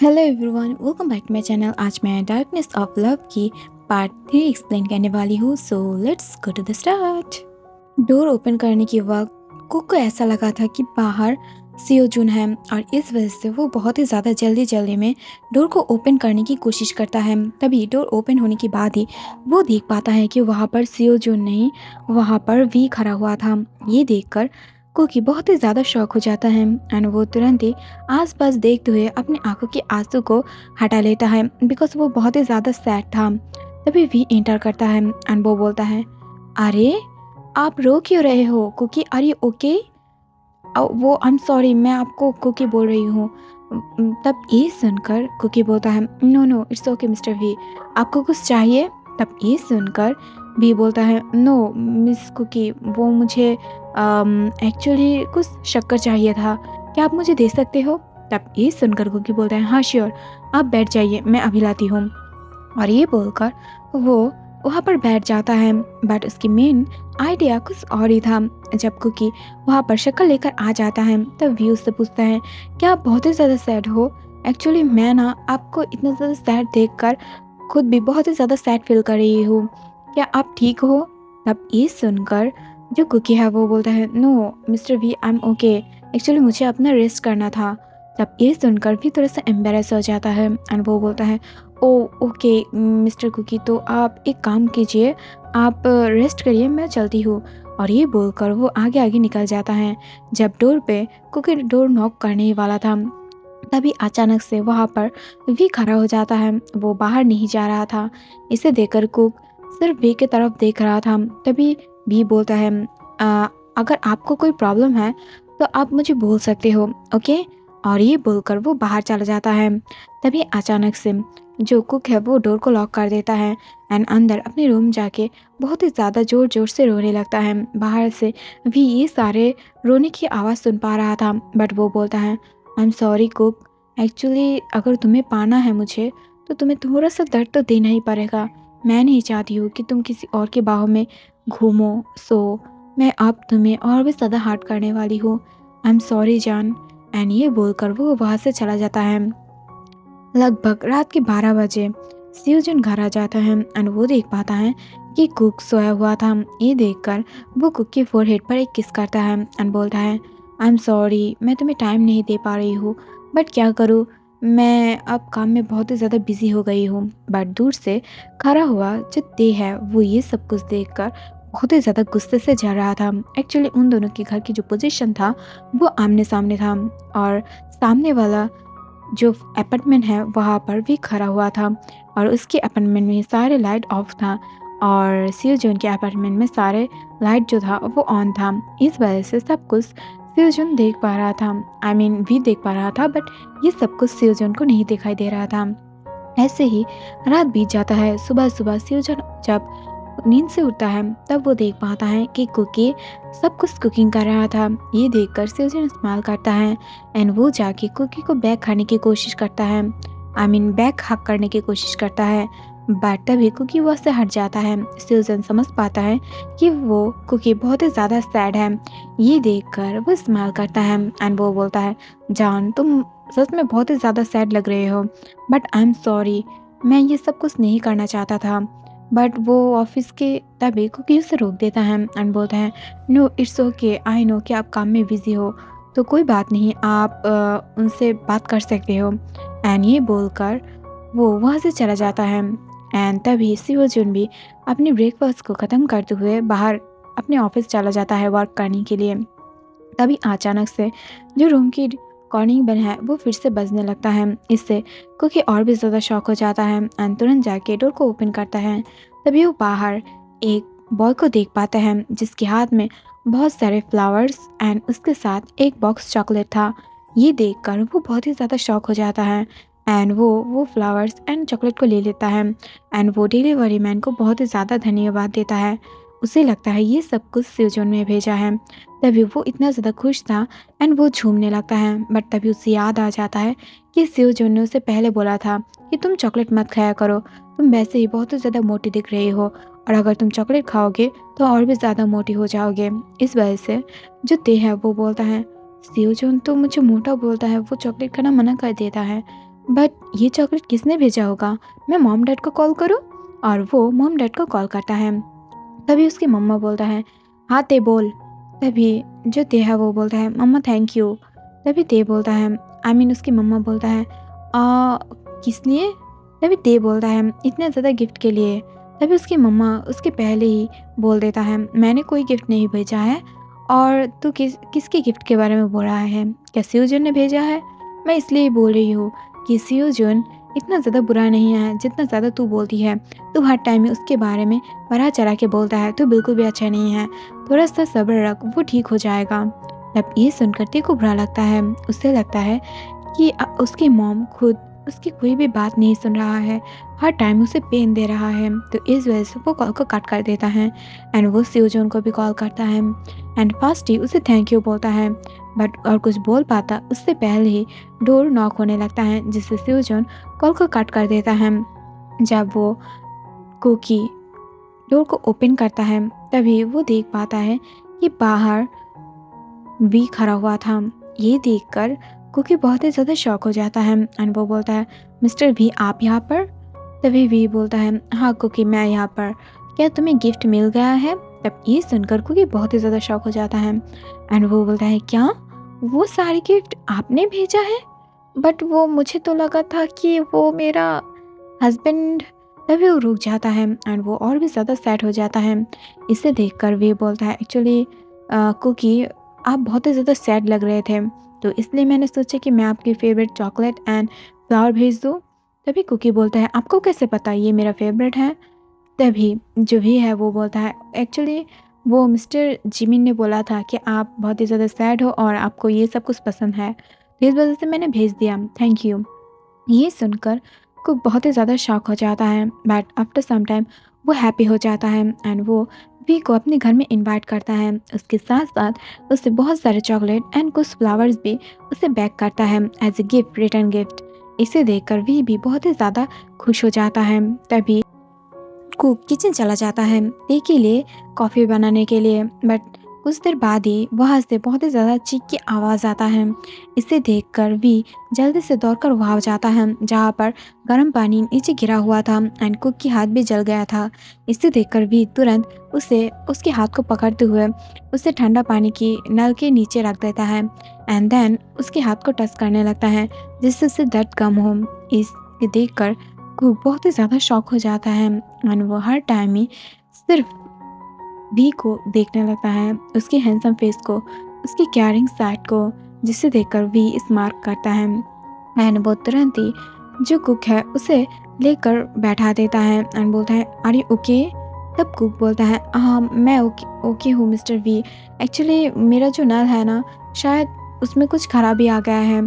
Hello everyone, welcome back to my channel. आज मैं darkness of love की part 3 explain करने वाली हूँ। So let's go to the start. Door open करने के वक्त कुक को ऐसा लगा था कि बाहर सियो जुन है और इस वजह से वो बहुत ही ज़्यादा जल्दी में डोर को ओपन करने की कोशिश करता है। तभी डोर ओपन होने के बाद ही वो देख पाता है कि वहाँ पर सियो जुन नहीं, वहाँ पर वी खड़ा हुआ था। ये देखकर कुकी बहुत ही ज़्यादा शॉक हो जाता है एंड वो तुरंत ही आसपास देखते हुए अपनी आंखों के आंसू को हटा लेता है बिकॉज वो बहुत ही ज़्यादा सैड था। तभी वी एंटर करता है एंड वो बोलता है, अरे आप रो क्यों रहे हो कुकी, आर यू ओके? वो आई एम सॉरी, मैं आपको कुकी बोल रही हूँ। तब ये सुनकर कुकी बोलता है, no no it's okay mister V, आपको कुछ चाहिए? तब ये सुनकर वी बोलता है, नो मिस कुकी, वो मुझे एक्चुअली कुछ शक्कर चाहिए था, क्या आप मुझे दे सकते हो? तब ये सुनकर कुकी बोलता है, हाँ श्योर, आप बैठ जाइए, मैं अभी लाती हूँ। और ये बोलकर वो वहाँ पर बैठ जाता है। बट उसकी मेन आइडिया कुछ और ही था। जब कुकी वहाँ पर शक्कर लेकर आ जाता है तब वी उससे पूछता है, क्या आप बहुत ही ज़्यादा सैड हो? एक्चुअली मैं ना आपको इतना ज़्यादा सैड देखकर खुद भी बहुत ही ज़्यादा सैड फील कर रही हूँ, क्या आप ठीक हो? तब ये सुनकर जो कुकी है वो बोलता है, no mister V, I am okay, actually मुझे अपना रेस्ट करना था। तब ये सुनकर भी थोड़ा सा एम्बेरस हो जाता है एंड वो बोलता है, ओ ओके मिस्टर कुकी, तो आप एक काम कीजिए, आप रेस्ट करिए, मैं चलती हूँ। और ये बोलकर वो आगे आगे निकल जाता है। जब डोर पे कुकी डोर नॉक करने ही वाला था तभी अचानक से वहाँ पर वी खड़ा हो जाता है। वो बाहर नहीं जा रहा था। इसे देखकर कुक सिर्फ वी की तरफ देख रहा था। तभी वी बोलता है, अगर आपको कोई प्रॉब्लम है तो आप मुझे बोल सकते हो, ओके? और ये बोलकर वो बाहर चला जाता है। तभी अचानक से जो कुक है वो डोर को लॉक कर देता है एंड अंदर अपने रूम जाके बहुत ही ज़्यादा ज़ोर से रोने लगता है। बाहर से भी ये सारे रोने की आवाज़ सुन पा रहा था। बट वो बोलता है, I am sorry cook, actually अगर तुम्हें पाना है मुझे तो तुम्हें थोड़ा सा दर्द तो देना ही पड़ेगा। मैं नहीं चाहती हूँ कि तुम किसी और के बाहों में घूमो, सो मैं अब तुम्हें और भी ज़्यादा हार्ट करने वाली हूँ। आई एम सॉरी जान। एंड ये बोलकर वो वहाँ से चला जाता है। लगभग रात के 12 बजे सियोजन घर आ जाता है एंड वो देख पाता है कि कुक सोया हुआ था। ये देखकर वो कुक के फोरहेड पर एक किस करता है एंड बोलता है, आई एम सॉरी, मैं तुम्हें टाइम नहीं दे पा रही हूँ, बट क्या करूँ, मैं अब काम में बहुत ही ज़्यादा बिजी हो गई हूँ। बट दूर से खड़ा हुआ जो दे है वो ये सब कुछ देखकर बहुत ही ज़्यादा गुस्से से जल रहा था। एक्चुअली उन दोनों के घर की जो पोजीशन था वो आमने सामने था और सामने वाला जो अपार्टमेंट है वहाँ पर भी खड़ा हुआ था और उसके अपार्टमेंट में सारे लाइट ऑफ था और सियोजन के अपार्टमेंट में सारे लाइट जो था वो ऑन था। इस वजह से सब कुछ सियोजन देख पा रहा था, आई मीन भी देख पा रहा था, बट ये सब कुछ सियोजन को नहीं दिखाई दे रहा था। ऐसे ही रात बीत जाता है। सुबह सियोजन जब नींद से उठता है तब वो देख पाता है कि कुकी सब कुछ कुकिंग कर रहा था। ये देखकर सियोजन स्माइल करता है एंड वो जाके कुकी को बैग खाने की कोशिश करता है, आई मीन बैग हक करने की कोशिश करता है। बट तभी कुकी वहाँ से हट जाता है। सियोजन समझ पाता है कि वो कुकी बहुत ही ज़्यादा सैड है। ये देखकर वो स्माइल करता है एंड वो बोलता है, जान तुम सच में बहुत ही ज़्यादा सैड लग रहे हो, बट आई एम सॉरी, मैं ये सब कुछ नहीं करना चाहता था। बट वो ऑफिस के तभी कुकी उसे रोक देता है एंड बोलता है, no it's okay, I know कि आप काम में बिजी हो, तो कोई बात नहीं, आप उनसे बात कर सकते हो। एंड ये बोलकर वो वहाँ से चला जाता है। एंड तभी सियोजुन भी अपने ब्रेकफास्ट को ख़त्म करते हुए बाहर अपने ऑफिस चला जाता है वर्क करने के लिए। तभी अचानक से जो रूम की कॉलिंग बेल है वो फिर से बजने लगता है। इससे कुकी और भी ज़्यादा शॉक हो जाता है एंड तुरंत जाके डोर को ओपन करता है। तभी वो बाहर एक बॉय को देख पाता है जिसके हाथ में बहुत सारे फ्लावर्स एंड उसके साथ एक बॉक्स चॉकलेट था। ये देखकर वो बहुत ही ज़्यादा शॉक हो जाता है एंड वो फ्लावर्स एंड चॉकलेट को ले लेता है एंड वो डिलीवरी मैन को बहुत ही ज़्यादा धन्यवाद देता है। उसे लगता है ये सब कुछ सियोजन ने भेजा है। तभी वो इतना ज़्यादा खुश था एंड वो झूमने लगता है। बट तभी उसे याद आ जाता है कि सियोजन ने उसे पहले बोला था कि तुम चॉकलेट मत खाया करो, तुम वैसे ही बहुत ही ज़्यादा मोटी दिख रही हो और अगर तुम चॉकलेट खाओगे तो और भी ज़्यादा मोटी हो जाओगे। इस वजह से जो ते है वो बोलता है, सियोजन तो मुझे मोटा बोलता है, वो चॉकलेट खाना मना कर देता है, बट ये चॉकलेट किसने भेजा होगा? मैं मॉम डैड को कॉल करूँ? और वो मॉम डैड को कॉल करता है। तभी उसकी मम्मा बोलता है, हाँ ते बोल। तभी जो ते है वो बोलता है, मम्मा थैंक यू। तभी ते बोलता है, उसकी मम्मा बोलता है, किस लिए? तभी ते बोलता है, इतने ज़्यादा गिफ्ट के लिए। तभी उसकी मम्मा उसके पहले ही बोल देता है, मैंने कोई गिफ्ट नहीं भेजा है। और तू किसके गिफ्ट के बारे में बोल रहा है? क्या सियोजन ने भेजा है? मैं इसलिए बोल रही हूँ कि सियोजन इतना ज़्यादा बुरा नहीं है जितना ज़्यादा तू बोलती है। तू हर टाइम में उसके बारे में बढ़ा चढ़ा के बोलता है, तू बिल्कुल भी अच्छा नहीं है। थोड़ा सा सब्र रख, वो ठीक हो जाएगा। तब ये सुनकर ते को बुरा लगता है। उसे लगता है कि उसकी मॉम खुद उसकी कोई भी बात नहीं सुन रहा है, हर टाइम उसे पेन दे रहा है। तो इस वजह से वो कॉल को कट कर देता है एंड वो सियोजन को भी कॉल करता है एंड फास्ट ही उसे थैंक यू बोलता है। बट और कुछ बोल पाता उससे पहले ही डोर नॉक होने लगता है, जिससे सियोजन कॉल को कट कर देता है। जब वो कुकी डोर को ओपन करता है तभी वो देख पाता है कि बाहर वी खड़ा हुआ था। ये देखकर कुकी बहुत ही ज़्यादा शॉक हो जाता है एंड वो बोलता है, मिस्टर वी आप यहाँ पर? तभी वी बोलता है, हाँ कुकी मैं यहाँ पर, क्या तुम्हें गिफ्ट मिल गया है? तब ये सुनकर कुकी बहुत ही ज़्यादा शॉक हो जाता है एंड वो बोलता है, क्या वो सारी गिफ्ट आपने भेजा है? बट वो मुझे तो लगा था कि वो मेरा हस्बैंड। तभी वो रुक जाता है एंड वो और भी ज़्यादा सैड हो जाता है। इसे देखकर वे बोलता है, एक्चुअली कुकी आप बहुत ही ज़्यादा सैड लग रहे थे, तो इसलिए मैंने सोचा कि मैं आपकी फेवरेट चॉकलेट एंड फ्लावर भेज दूँ। तभी कुकी बोलता है, आपको कैसे पता ये मेरा फेवरेट है? तभी जो भी है वो बोलता है, एक्चुअली वो मिस्टर जिमिन ने बोला था कि आप बहुत ही ज़्यादा सैड हो और आपको ये सब कुछ पसंद है, तो इस वजह से मैंने भेज दिया, थैंक यू। ये सुनकर कुक बहुत ही ज़्यादा शॉक हो जाता है बट आफ्टर सम टाइम वो हैप्पी हो जाता है एंड वो वी को अपने घर में इनवाइट करता है। उसके साथ साथ उसे बहुत सारे चॉकलेट एंड कुछ फ्लावर्स भी उसे बैक करता है as a gift, return gift. इसे देखकर वी भी बहुत ही ज़्यादा खुश हो जाता है। तभी कुक किचन चला जाता है टे के लिए कॉफ़ी बनाने के लिए, बट कुछ देर बाद ही वहाँ से बहुत ही ज़्यादा चीख की आवाज़ आता है। इसे देखकर वी जल्दी से दौड़कर वहाँ जाता है जहाँ पर गर्म पानी नीचे गिरा हुआ था एंड कुक की हाथ भी जल गया था। इसे देखकर वी तुरंत उसे उसके हाथ को पकड़ते हुए उसे ठंडा पानी की नल के नीचे रख देता है एंड देन उसके हाथ को टच करने लगता है जिससे उससे दर्द कम हो। इसे देखकर कुक बहुत ही ज़्यादा शॉक हो जाता है एंड वो हर टाइम ही सिर्फ वी को देखने लगता है, उसके हैंडसम फेस को, उसकी केयरिंग साइड को, जिसे देखकर वी स्मार्ट करता है एंड वो तुरंत ही जो कुक है उसे लेकर बैठा देता है एंड बोलता है, आर यू ओके? तब कुक बोलता है, हाँ मैं ओके हूँ मिस्टर वी। एक्चुअली मेरा जो नल है ना, शायद उसमें कुछ खराबी आ गया है।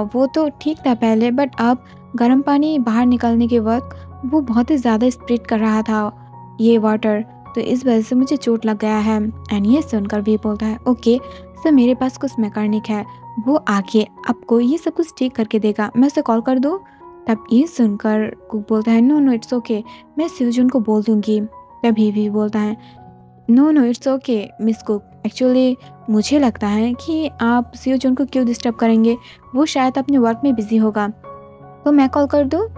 वो तो ठीक था पहले बट अब गर्म पानी बाहर निकलने के वक्त वो बहुत ही ज़्यादा स्प्रिट कर रहा था ये वाटर, तो इस वजह से मुझे चोट लग गया है। एंड ये सुनकर वी बोलता है, ओके सर मेरे पास कुछ मैकेनिक है, वो आके आपको ये सब कुछ ठीक करके देगा, मैं उसे कॉल कर दूँ? तब ये सुनकर कुक बोलता है, नो नो इट्स ओके, मैं सियोजन को बोल दूँगी। तभी वी बोलता है, no no it's okay miss Cook, actually मुझे लगता है कि आप सियोजन को क्यों डिस्टर्ब करेंगे, वो शायद अपने वर्क में बिजी होगा, तो मैं कॉल कर दूँ?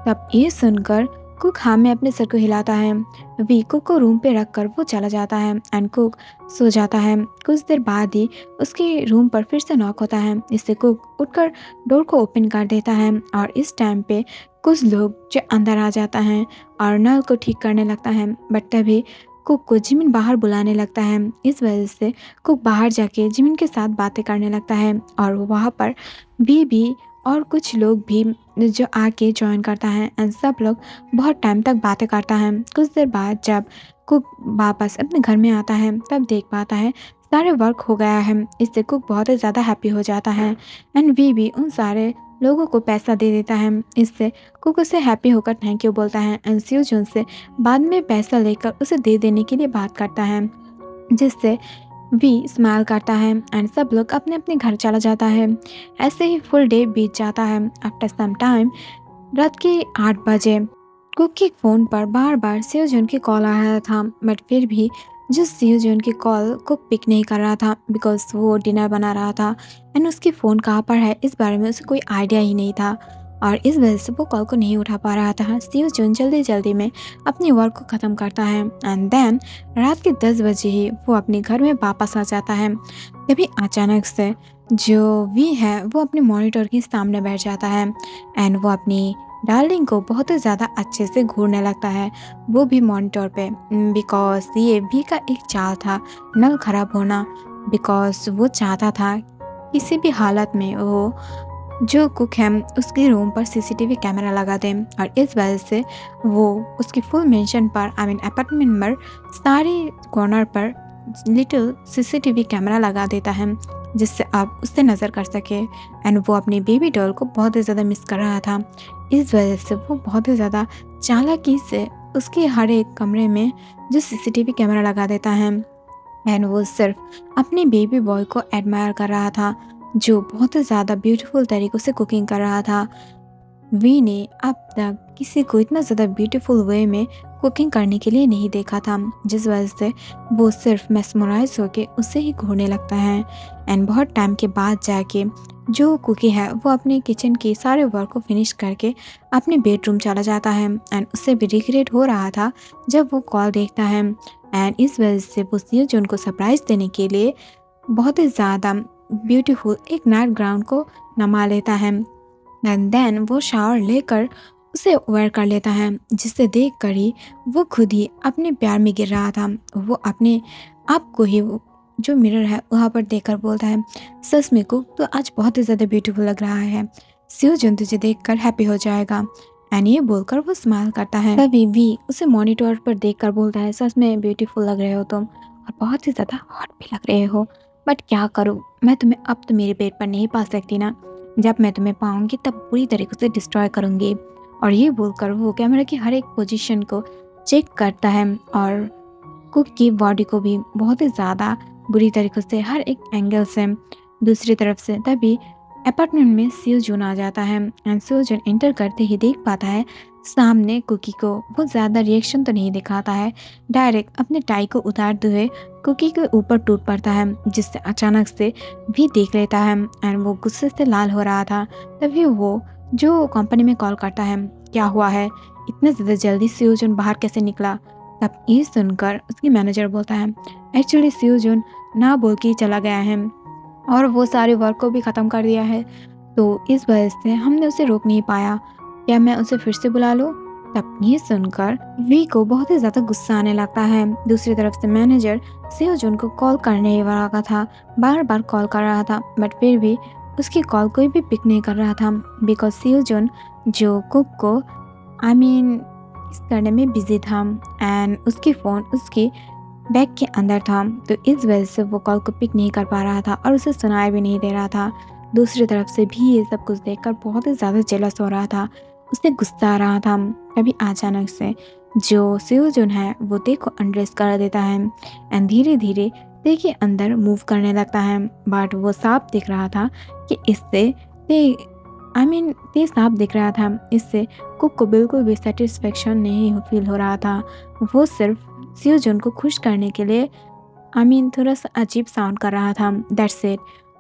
तब ये सुनकर कुक हाँ में अपने सर को हिलाता है। वी कुक को रूम पे रखकर वो चला जाता है एंड कुक सो जाता है। कुछ देर बाद ही उसके रूम पर फिर से नॉक होता है। इससे कुक उठकर डोर को ओपन कर देता है और इस टाइम पे कुछ लोग जो अंदर आ जाता है और नल को ठीक करने लगता है, बट तभी कुक को जिमिन बाहर बुलाने लगता है। इस वजह से कुक बाहर जाके जिमिन के साथ बातें करने लगता है और वो वहाँ पर भी और कुछ लोग भी जो आके ज्वाइन करता है एंड सब लोग बहुत टाइम तक बातें करता है। कुछ देर बाद जब कुक वापस अपने घर में आता है तब देख पाता है सारे वर्क हो गया है। इससे कुक बहुत ही ज़्यादा हैप्पी हो जाता है एंड वी भी उन सारे लोगों को पैसा दे देता है। इससे कुक उसे हैप्पी होकर थैंक यू बोलता है एंड सियोजन से बाद में पैसा लेकर उसे दे देने के लिए बात करता है, जिससे वी स्माइल करता है एंड सब लोग अपने अपने घर चला जाता है। ऐसे ही फुल डे बीत जाता है। आफ्टर सम टाइम रात के 8 बजे कुक के फ़ोन पर बार बार सियोजन की कॉल आ रहा था, बट फिर भी जो सियोजन की कॉल कुक पिक नहीं कर रहा था बिकॉज वो डिनर बना रहा था एंड उसकी फ़ोन कहाँ पर है इस बारे में उसे कोई आइडिया ही नहीं था। और इस वजह से वो कॉल को नहीं उठा पा रहा था। सियो जून जल्दी जल्दी में अपनी वर्क को ख़त्म करता है एंड देन रात के 10 बजे ही वो अपने घर में वापस आ जाता है। तभी अचानक से जो वी है वो अपने मॉनिटर के सामने बैठ जाता है एंड वो अपनी डार्लिंग को बहुत ही ज़्यादा अच्छे से घूरने लगता है, वो भी मॉनिटर पे, बिकॉज ये वी का एक चाल था नल खराब होना, बिकॉज वो चाहता था किसी भी हालत में वो जो कुक है उसके रूम पर सीसीटीवी कैमरा लगा दें और इस वजह से वो उसकी फुल मेंशन पर अपार्टमेंट पर सारे कॉर्नर पर लिटिल सीसीटीवी कैमरा लगा देता है जिससे आप उससे नज़र कर सके एंड वो अपनी बेबी डॉल को बहुत ही ज़्यादा मिस कर रहा था। इस वजह से वो बहुत ही ज़्यादा चालाकी से उसके हर एक कमरे में जो सीसीटीवी कैमरा लगा देता है एंड वो सिर्फ अपने बेबी बॉय को एडमायर कर रहा था जो बहुत ही ज़्यादा ब्यूटीफुल तरीक़ों से कुकिंग कर रहा था। वी ने अब तक किसी को इतना ज़्यादा ब्यूटीफुल वे में कुकिंग करने के लिए नहीं देखा था, जिस वजह से वो सिर्फ मेस्मराइज होके उससे ही घूरने लगता है एंड बहुत टाइम के बाद जाके जो कुकी है वो अपने किचन के सारे वर्क को फिनिश करके अपने बेडरूम चला जाता है एंड उससे भी रिग्रेट हो रहा था जब वो कॉल देखता है एंड इस वजह से वो सियो जून को सरप्राइज़ देने के लिए बहुत ही ज़्यादा ब्यूटीफुल एक नाइट ग्राउंड को नमा लेता है एंड देन वो शावर लेकर उसे वेयर कर लेता है जिसे देख कर ही वो खुद ही अपने प्यार में गिर रहा था। वो अपने आप को ही जो मिरर है वहाँ पर देखकर बोलता है, सच में कुक तो आज बहुत ही ज़्यादा ब्यूटीफुल लग रहा है, सियो जून तुझे देखकर हैप्पी हो जाएगा एंड ये बोलकर वो स्माइल करता है। तभी भी उसे मॉनिटर पर देखकर बोलता है, सच में ब्यूटीफुल लग रहे हो तुम और बहुत ही ज़्यादा हॉट भी लग रहे हो, बट क्या करूँ मैं तुम्हें अब तो मेरे पेट पर नहीं पा सकती ना, जब मैं तुम्हें पाऊंगी तब पूरी तरीके से डिस्ट्रॉय करूंगी। और ये बोलकर वो कैमरा की हर एक पोजीशन को चेक करता है और कुक की बॉडी को भी बहुत ही ज़्यादा बुरी तरीके से हर एक एंगल से। दूसरी तरफ से तभी अपार्टमेंट में सियो जून आ जाता है एंड सियो जून एंटर करते ही देख पाता है सामने कुकी को। वो ज़्यादा रिएक्शन तो नहीं दिखाता है, डायरेक्ट अपने टाई को उतारते हुए कुकी के ऊपर टूट पड़ता है जिससे अचानक से भी देख लेता है एंड वो गुस्से से लाल हो रहा था। तभी वो जो कंपनी में कॉल करता है, क्या हुआ है इतने ज़्यादा जल्दी सियो जून बाहर कैसे निकला। तब ये सुनकर उसकी मैनेजर बोलता है, एक्चुअली सियो जून ना बोल के चला गया है और वो सारे वर्क को भी ख़त्म कर दिया है, तो इस वजह से हमने उसे रोक नहीं पाया, क्या मैं उसे फिर से बुला लूँ। तब ये सुनकर वी को बहुत ही ज़्यादा गुस्सा आने लगता है। दूसरी तरफ से मैनेजर सियो जून को कॉल करने ही वाला था, बार बार कॉल कर रहा था बट फिर भी उसकी कॉल कोई भी पिक नहीं कर रहा था बिकॉज सियो जून जो कुक को किस करने में बिजी था एंड उसकी फ़ोन उसकी बैग के अंदर था, तो इस वजह से वो कॉल को पिक नहीं कर पा रहा था और उसे सुनाई भी नहीं दे रहा था। दूसरी तरफ से भी ये सब कुछ देखकर बहुत ही ज़्यादा जेलस हो रहा था, उसे गुस्सा आ रहा था। अभी अचानक से जो सियो जून है वो ते को अनड्रेस कर देता है एंड धीरे धीरे ते के अंदर मूव करने लगता है, बट वो साफ दिख रहा था कि इससे ते साफ दिख रहा था इससे कुक को बिल्कुल भी सेटिस्फेक्शन नहीं फील हो रहा था। वो सिर्फ सियो जून को खुश करने के लिए थोड़ा सा अजीब साउंड कर रहा था, दैट्स इट।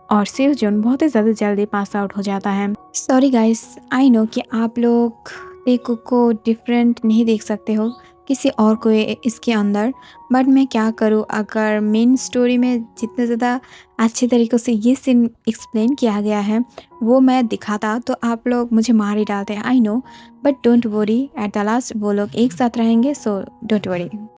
और सियो जून बहुत ही ज़्यादा जल्दी पास आउट हो जाता है। सॉरी गाइस, आई नो कि आप लोग ते कुक को डिफरेंट नहीं देख सकते हो किसी और को इसके अंदर, बट मैं क्या करूँ, अगर मेन स्टोरी में जितने ज़्यादा अच्छे तरीक़ों से ये सीन एक्सप्लेन किया गया है वो मैं दिखाता तो आप लोग मुझे मार ही डालते, I know, but don't worry, at the last वो लोग एक साथ रहेंगे, सो डोंट वरी।